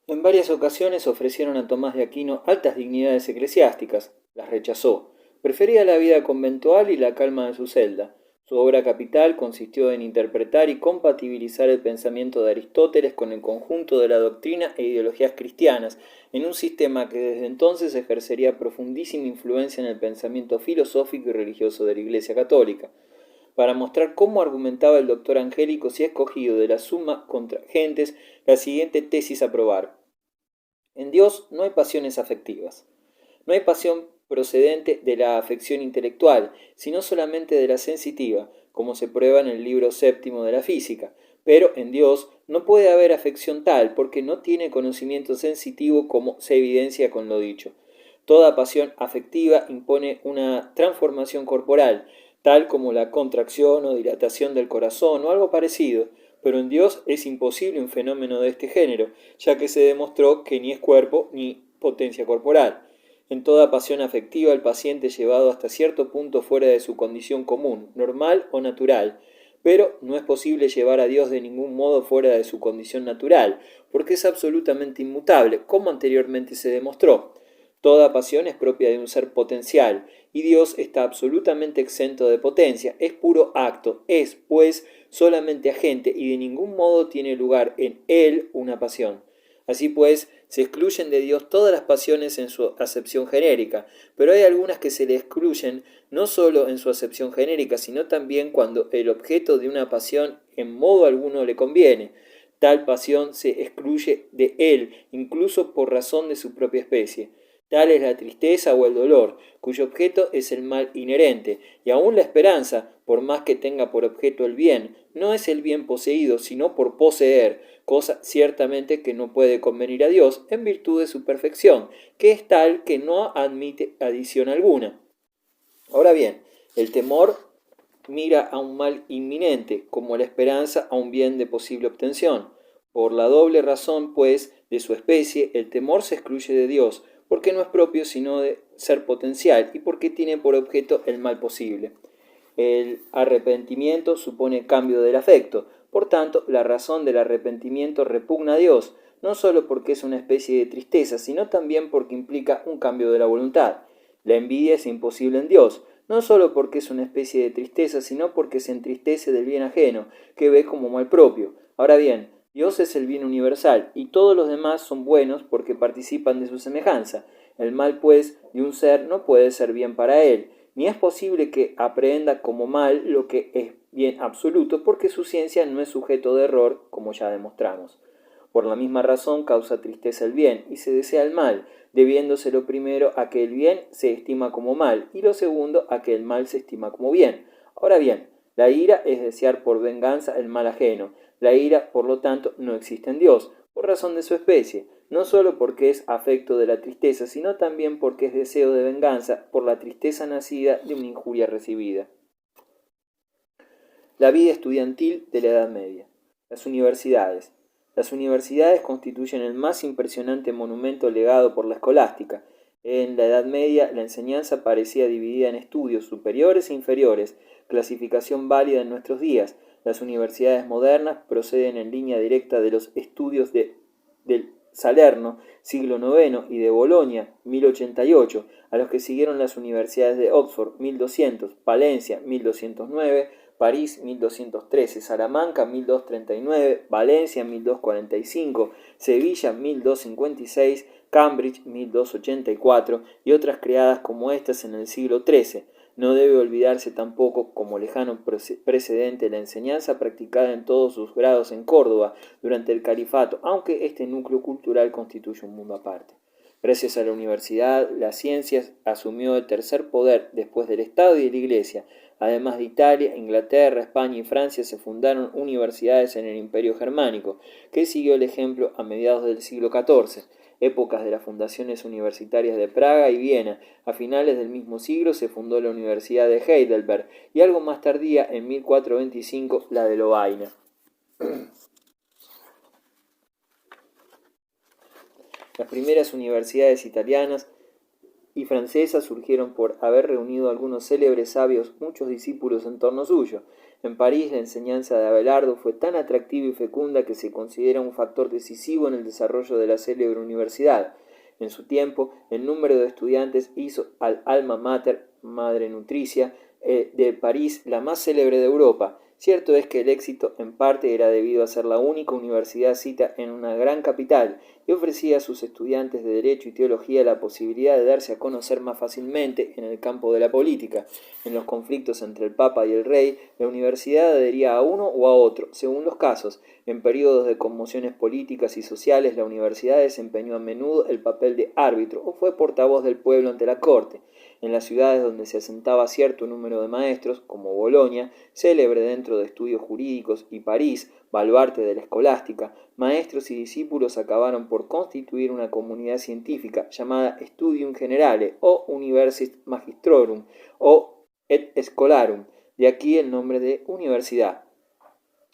En varias ocasiones ofrecieron a Tomás de Aquino altas dignidades eclesiásticas, las rechazó. Prefería la vida conventual y la calma de su celda. Su obra capital consistió en interpretar y compatibilizar el pensamiento de Aristóteles con el conjunto de la doctrina e ideologías cristianas, en un sistema que desde entonces ejercería profundísima influencia en el pensamiento filosófico y religioso de la Iglesia católica. Para mostrar cómo argumentaba el doctor Angélico, se ha escogido de la suma contra gentes la siguiente tesis a probar. En Dios no hay pasiones afectivas. No hay pasión procedente de la afección intelectual, sino solamente de la sensitiva, como se prueba en el libro séptimo de la física. Pero en Dios no puede haber afección tal, porque no tiene conocimiento sensitivo, como se evidencia con lo dicho. Toda pasión afectiva impone una transformación corporal, tal como la contracción o dilatación del corazón o algo parecido, pero en Dios es imposible un fenómeno de este género, ya que se demostró que ni es cuerpo ni potencia corporal. En toda pasión afectiva el paciente es llevado hasta cierto punto fuera de su condición común, normal o natural, pero no es posible llevar a Dios de ningún modo fuera de su condición natural, porque es absolutamente inmutable, como anteriormente se demostró. Toda pasión es propia de un ser potencial, y Dios está absolutamente exento de potencia, es puro acto, es, pues, solamente agente, y de ningún modo tiene lugar en él una pasión. Así pues, se excluyen de Dios todas las pasiones en su acepción genérica, pero hay algunas que se le excluyen no sólo en su acepción genérica, sino también cuando el objeto de una pasión en modo alguno le conviene. Tal pasión se excluye de él, incluso por razón de su propia especie. Tal es la tristeza o el dolor, cuyo objeto es el mal inherente, y aun la esperanza, por más que tenga por objeto el bien, no es el bien poseído, sino por poseer, cosa ciertamente que no puede convenir a Dios en virtud de su perfección, que es tal que no admite adición alguna. Ahora bien, el temor mira a un mal inminente, como la esperanza a un bien de posible obtención. Por la doble razón, pues, de su especie, el temor se excluye de Dios, porque no es propio sino de ser potencial y porque tiene por objeto el mal posible. El arrepentimiento supone cambio del afecto, por tanto, la razón del arrepentimiento repugna a Dios, no sólo porque es una especie de tristeza, sino también porque implica un cambio de la voluntad. La envidia es imposible en Dios, no sólo porque es una especie de tristeza, sino porque se entristece del bien ajeno, que ve como mal propio. Ahora bien, Dios es el bien universal, y todos los demás son buenos porque participan de su semejanza. El mal, pues, de un ser no puede ser bien para él, ni es posible que aprehenda como mal lo que es bien absoluto, porque su ciencia no es sujeto de error, como ya demostramos. Por la misma razón causa tristeza el bien, y se desea el mal, debiéndose lo primero a que el bien se estima como mal, y lo segundo a que el mal se estima como bien. Ahora bien, la ira es desear por venganza el mal ajeno. La ira, por lo tanto, no existe en Dios, por razón de su especie, no sólo porque es afecto de la tristeza, sino también porque es deseo de venganza por la tristeza nacida de una injuria recibida. La vida estudiantil de la Edad Media. Las universidades. Las universidades constituyen el más impresionante monumento legado por la escolástica. En la Edad Media la enseñanza parecía dividida en estudios superiores e inferiores, clasificación válida en nuestros días. Las universidades modernas proceden en línea directa de los estudios del Salerno, siglo IX, y de Bolonia, 1088, a los que siguieron las universidades de Oxford, 1200, Palencia, 1209, París 1213, Salamanca 1239, Valencia 1245, Sevilla 1256, Cambridge 1284 y otras creadas como estas en el siglo XIII. No debe olvidarse tampoco como lejano precedente la enseñanza practicada en todos sus grados en Córdoba durante el califato, aunque este núcleo cultural constituye un mundo aparte. Gracias a la universidad, la ciencia asumió el tercer poder después del Estado y de la Iglesia. Además de Italia, Inglaterra, España y Francia se fundaron universidades en el Imperio Germánico, que siguió el ejemplo a mediados del siglo XIV, épocas de las fundaciones universitarias de Praga y Viena. A finales del mismo siglo se fundó la Universidad de Heidelberg y algo más tardía, en 1425, la de Lovaina. Las primeras universidades italianas y francesas surgieron por haber reunido a algunos célebres sabios, muchos discípulos en torno suyo. En París, la enseñanza de Abelardo fue tan atractiva y fecunda que se considera un factor decisivo en el desarrollo de la célebre universidad. En su tiempo, el número de estudiantes hizo al alma mater, madre nutricia, de París la más célebre de Europa. Cierto es que el éxito en parte era debido a ser la única universidad cita en una gran capital y ofrecía a sus estudiantes de Derecho y Teología la posibilidad de darse a conocer más fácilmente en el campo de la política. En los conflictos entre el Papa y el Rey, la universidad adhería a uno o a otro, según los casos. En periodos de conmociones políticas y sociales, la universidad desempeñó a menudo el papel de árbitro o fue portavoz del pueblo ante la corte. En las ciudades donde se asentaba cierto número de maestros, como Bolonia, célebre dentro de estudios jurídicos, y París, baluarte de la escolástica, maestros y discípulos acabaron por constituir una comunidad científica llamada Studium Generale o Universis Magistrorum o et Scholarum, de aquí el nombre de universidad.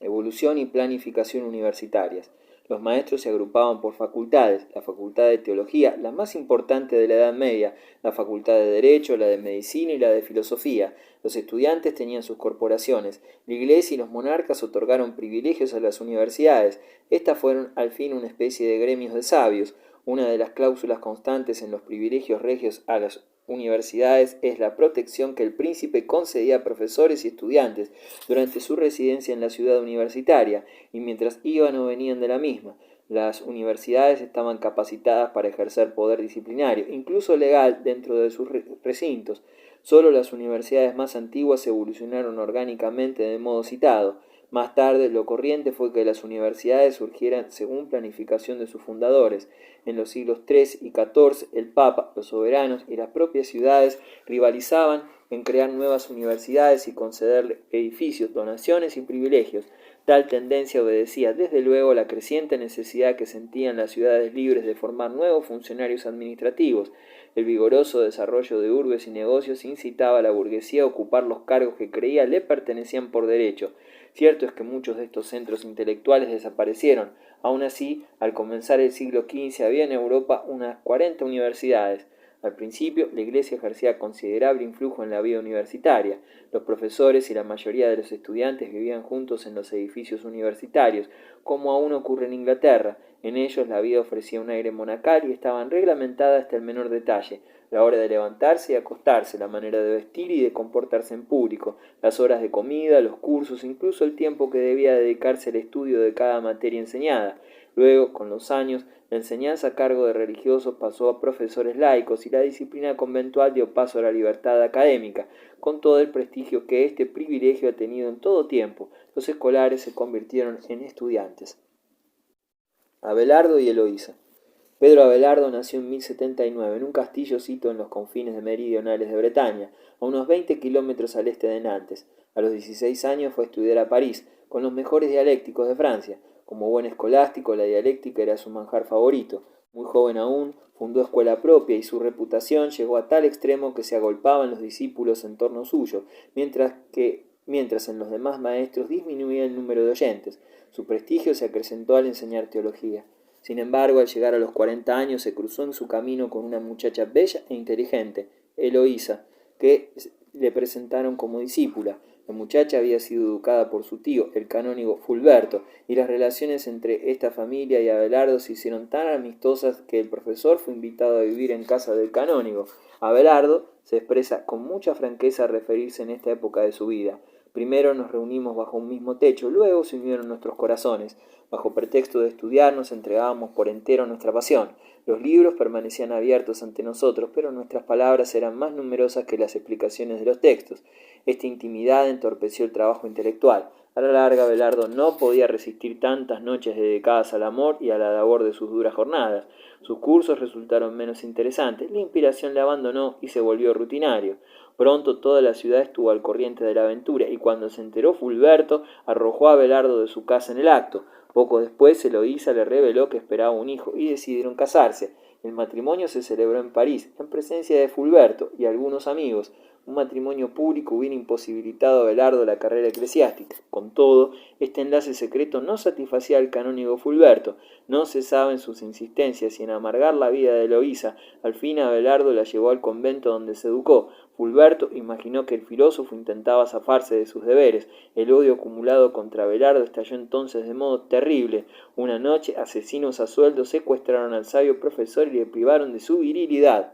Evolución y planificación universitarias. Los maestros se agrupaban por facultades, la facultad de teología, la más importante de la Edad Media, la facultad de derecho, la de medicina y la de filosofía. Los estudiantes tenían sus corporaciones. La iglesia y los monarcas otorgaron privilegios a las universidades. Estas fueron al fin una especie de gremios de sabios. Una de las cláusulas constantes en los privilegios regios a las universidades es la protección que el príncipe concedía a profesores y estudiantes durante su residencia en la ciudad universitaria y mientras iban o venían de la misma. Las universidades estaban capacitadas para ejercer poder disciplinario, incluso legal, dentro de sus recintos. Solo las universidades más antiguas evolucionaron orgánicamente de modo citado. Más tarde, lo corriente fue que las universidades surgieran según planificación de sus fundadores. En los siglos XIII y XIV, el Papa, los soberanos y las propias ciudades rivalizaban en crear nuevas universidades y concederle edificios, donaciones y privilegios. Tal tendencia obedecía desde luego a la creciente necesidad que sentían las ciudades libres de formar nuevos funcionarios administrativos. El vigoroso desarrollo de urbes y negocios incitaba a la burguesía a ocupar los cargos que creía le pertenecían por derecho. Cierto es que muchos de estos centros intelectuales desaparecieron. Aun así, al comenzar el siglo XV había en Europa unas 40 universidades. Al principio, la Iglesia ejercía considerable influjo en la vida universitaria. Los profesores y la mayoría de los estudiantes vivían juntos en los edificios universitarios, como aún ocurre en Inglaterra. En ellos la vida ofrecía un aire monacal y estaban reglamentadas hasta el menor detalle: la hora de levantarse y acostarse, la manera de vestir y de comportarse en público, las horas de comida, los cursos, incluso el tiempo que debía dedicarse al estudio de cada materia enseñada. Luego, con los años, la enseñanza a cargo de religiosos pasó a profesores laicos y la disciplina conventual dio paso a la libertad académica, con todo el prestigio que este privilegio ha tenido en todo tiempo. Los escolares se convirtieron en estudiantes. Abelardo y Eloísa. Pedro Abelardo nació en 1079 en un castillo situado en los confines meridionales de Bretaña, a unos 20 kilómetros al este de Nantes. A los 16 años fue a estudiar a París, con los mejores dialécticos de Francia. Como buen escolástico, la dialéctica era su manjar favorito. Muy joven aún, fundó escuela propia y su reputación llegó a tal extremo que se agolpaban los discípulos en torno suyo, mientras en los demás maestros disminuía el número de oyentes. Su prestigio se acrecentó al enseñar teología. Sin embargo, al llegar a los 40 años se cruzó en su camino con una muchacha bella e inteligente, Eloísa, que le presentaron como discípula. La muchacha había sido educada por su tío, el canónigo Fulberto, y las relaciones entre esta familia y Abelardo se hicieron tan amistosas que el profesor fue invitado a vivir en casa del canónigo. Abelardo se expresa con mucha franqueza al referirse en esta época de su vida. Primero nos reunimos bajo un mismo techo, luego se unieron nuestros corazones. Bajo pretexto de estudiar nos entregábamos por entero a nuestra pasión. Los libros permanecían abiertos ante nosotros, pero nuestras palabras eran más numerosas que las explicaciones de los textos. Esta intimidad entorpeció el trabajo intelectual. A la larga, Abelardo no podía resistir tantas noches dedicadas al amor y a la labor de sus duras jornadas. Sus cursos resultaron menos interesantes, la inspiración le abandonó y se volvió rutinario. Pronto toda la ciudad estuvo al corriente de la aventura y cuando se enteró Fulberto arrojó a Abelardo de su casa en el acto. Poco después Eloísa le reveló que esperaba un hijo y decidieron casarse. El matrimonio se celebró en París, en presencia de Fulberto y algunos amigos. Un matrimonio público hubiera imposibilitado a Abelardo la carrera eclesiástica. Con todo, este enlace secreto no satisfacía al canónigo Fulberto. No cesaba en sus insistencias y en amargar la vida de Eloísa. Al fin Abelardo la llevó al convento donde se educó. Fulberto imaginó que el filósofo intentaba zafarse de sus deberes. El odio acumulado contra Abelardo estalló entonces de modo terrible. Una noche, asesinos a sueldo secuestraron al sabio profesor y le privaron de su virilidad.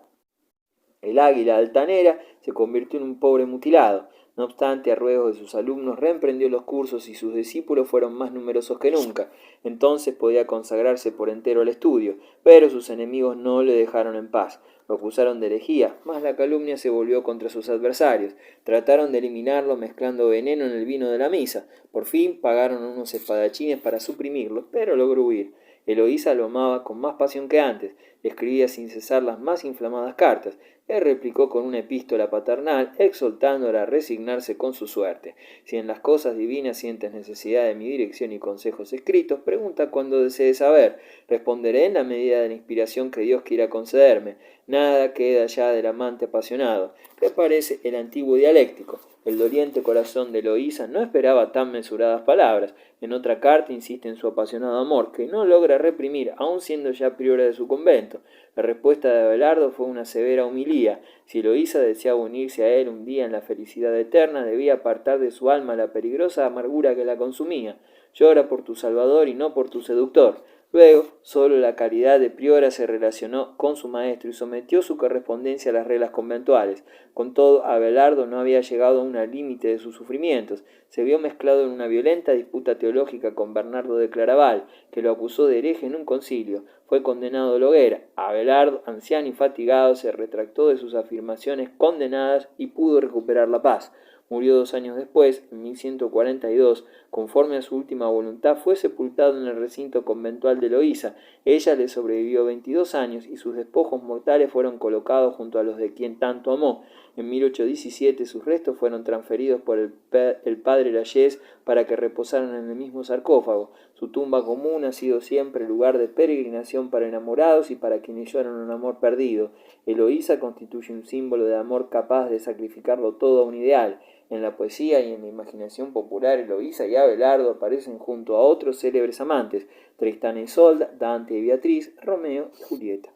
El águila altanera se convirtió en un pobre mutilado. No obstante, a ruegos de sus alumnos, reemprendió los cursos y sus discípulos fueron más numerosos que nunca. Entonces podía consagrarse por entero al estudio, pero sus enemigos no le dejaron en paz. Lo acusaron de herejía, mas la calumnia se volvió contra sus adversarios. Trataron de eliminarlo mezclando veneno en el vino de la misa. Por fin pagaron a unos espadachines para suprimirlo, pero logró huir. Eloísa lo amaba con más pasión que antes. Le escribía sin cesar las más inflamadas cartas. Él replicó con una epístola paternal, exhortándola a resignarse con su suerte. Si en las cosas divinas sientes necesidad de mi dirección y consejos escritos, pregunta cuando desees saber. Responderé en la medida de la inspiración que Dios quiera concederme. Nada queda ya del amante apasionado. ¿Qué parece el antiguo dialéctico? El doliente corazón de Eloísa no esperaba tan mesuradas palabras. En otra carta insiste en su apasionado amor, que no logra reprimir, aun siendo ya priora de su convento. La respuesta de Abelardo fue una severa humilía. Si Eloísa deseaba unirse a él un día en la felicidad eterna, debía apartar de su alma la peligrosa amargura que la consumía. Llora por tu salvador y no por tu seductor. Luego, solo la caridad de priora se relacionó con su maestro y sometió su correspondencia a las reglas conventuales. Con todo, Abelardo no había llegado a un límite de sus sufrimientos. Se vio mezclado en una violenta disputa teológica con Bernardo de Claraval, que lo acusó de hereje en un concilio. Fue condenado a la hoguera. Abelardo, anciano y fatigado, se retractó de sus afirmaciones condenadas y pudo recuperar la paz. Murió 2 años después, en 1142, conforme a su última voluntad, fue sepultado en el recinto conventual de Eloísa. Ella le sobrevivió 22 años y sus despojos mortales fueron colocados junto a los de quien tanto amó. En 1817 sus restos fueron transferidos por el padre Layés para que reposaran en el mismo sarcófago. Su tumba común ha sido siempre lugar de peregrinación para enamorados y para quienes lloran un amor perdido. Eloísa constituye un símbolo de amor capaz de sacrificarlo todo a un ideal. En la poesía y en la imaginación popular, Eloísa y Abelardo aparecen junto a otros célebres amantes, Tristán e Isolda, Dante y Beatriz, Romeo y Julieta.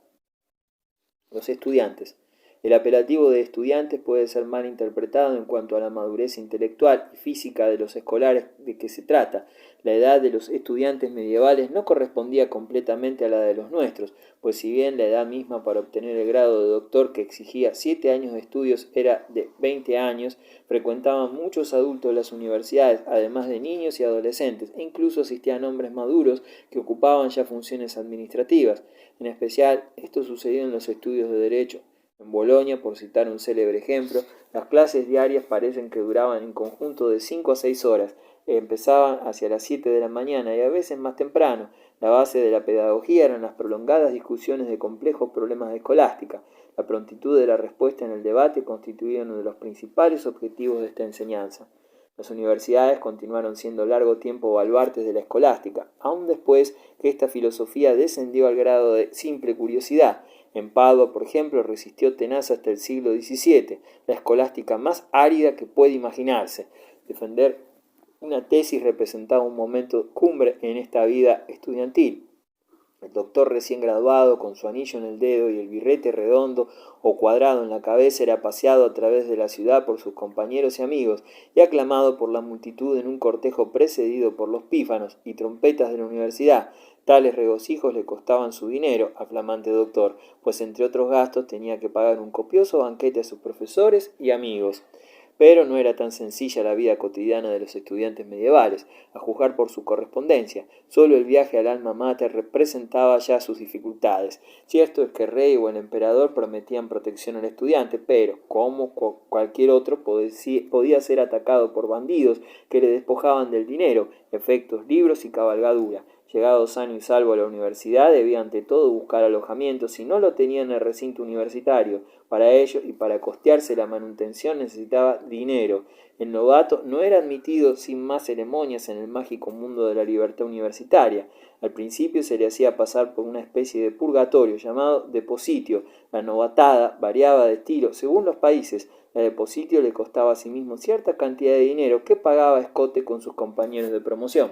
Los estudiantes. El apelativo de estudiantes puede ser mal interpretado en cuanto a la madurez intelectual y física de los escolares de que se trata. La edad de los estudiantes medievales no correspondía completamente a la de los nuestros, pues si bien la edad misma para obtener el grado de doctor, que exigía 7 años de estudios, era de 20 años, frecuentaban muchos adultos las universidades, además de niños y adolescentes, e incluso asistían hombres maduros que ocupaban ya funciones administrativas. En especial, esto sucedió en los estudios de Derecho. En Bolonia, por citar un célebre ejemplo, las clases diarias parecen que duraban en conjunto de 5 a 6 horas. Empezaban hacia las 7 de la mañana y a veces más temprano. La base de la pedagogía eran las prolongadas discusiones de complejos problemas de escolástica. La prontitud de la respuesta en el debate constituía uno de los principales objetivos de esta enseñanza. Las universidades continuaron siendo largo tiempo baluartes de la escolástica, aun después que esta filosofía descendió al grado de simple curiosidad. En Padua, por ejemplo, resistió tenaz hasta el siglo XVII, la escolástica más árida que puede imaginarse. Defender una tesis representaba un momento cumbre en esta vida estudiantil. El doctor recién graduado, con su anillo en el dedo y el birrete redondo o cuadrado en la cabeza, era paseado a través de la ciudad por sus compañeros y amigos y aclamado por la multitud en un cortejo precedido por los pífanos y trompetas de la universidad. Tales regocijos le costaban su dinero al flamante doctor, pues entre otros gastos tenía que pagar un copioso banquete a sus profesores y amigos. Pero no era tan sencilla la vida cotidiana de los estudiantes medievales, a juzgar por su correspondencia. Solo el viaje al alma mater representaba ya sus dificultades. Cierto es que el rey o el emperador prometían protección al estudiante, pero, como cualquier otro, podía ser atacado por bandidos que le despojaban del dinero, efectos, libros y cabalgadura. Llegado sano y salvo a la universidad, debía ante todo buscar alojamiento si no lo tenía en el recinto universitario. Para ello y para costearse la manutención necesitaba dinero. El novato no era admitido sin más ceremonias en el mágico mundo de la libertad universitaria. Al principio se le hacía pasar por una especie de purgatorio llamado depositio. La novatada variaba de estilo según los países. La depositio le costaba a sí mismo cierta cantidad de dinero que pagaba a escote con sus compañeros de promoción.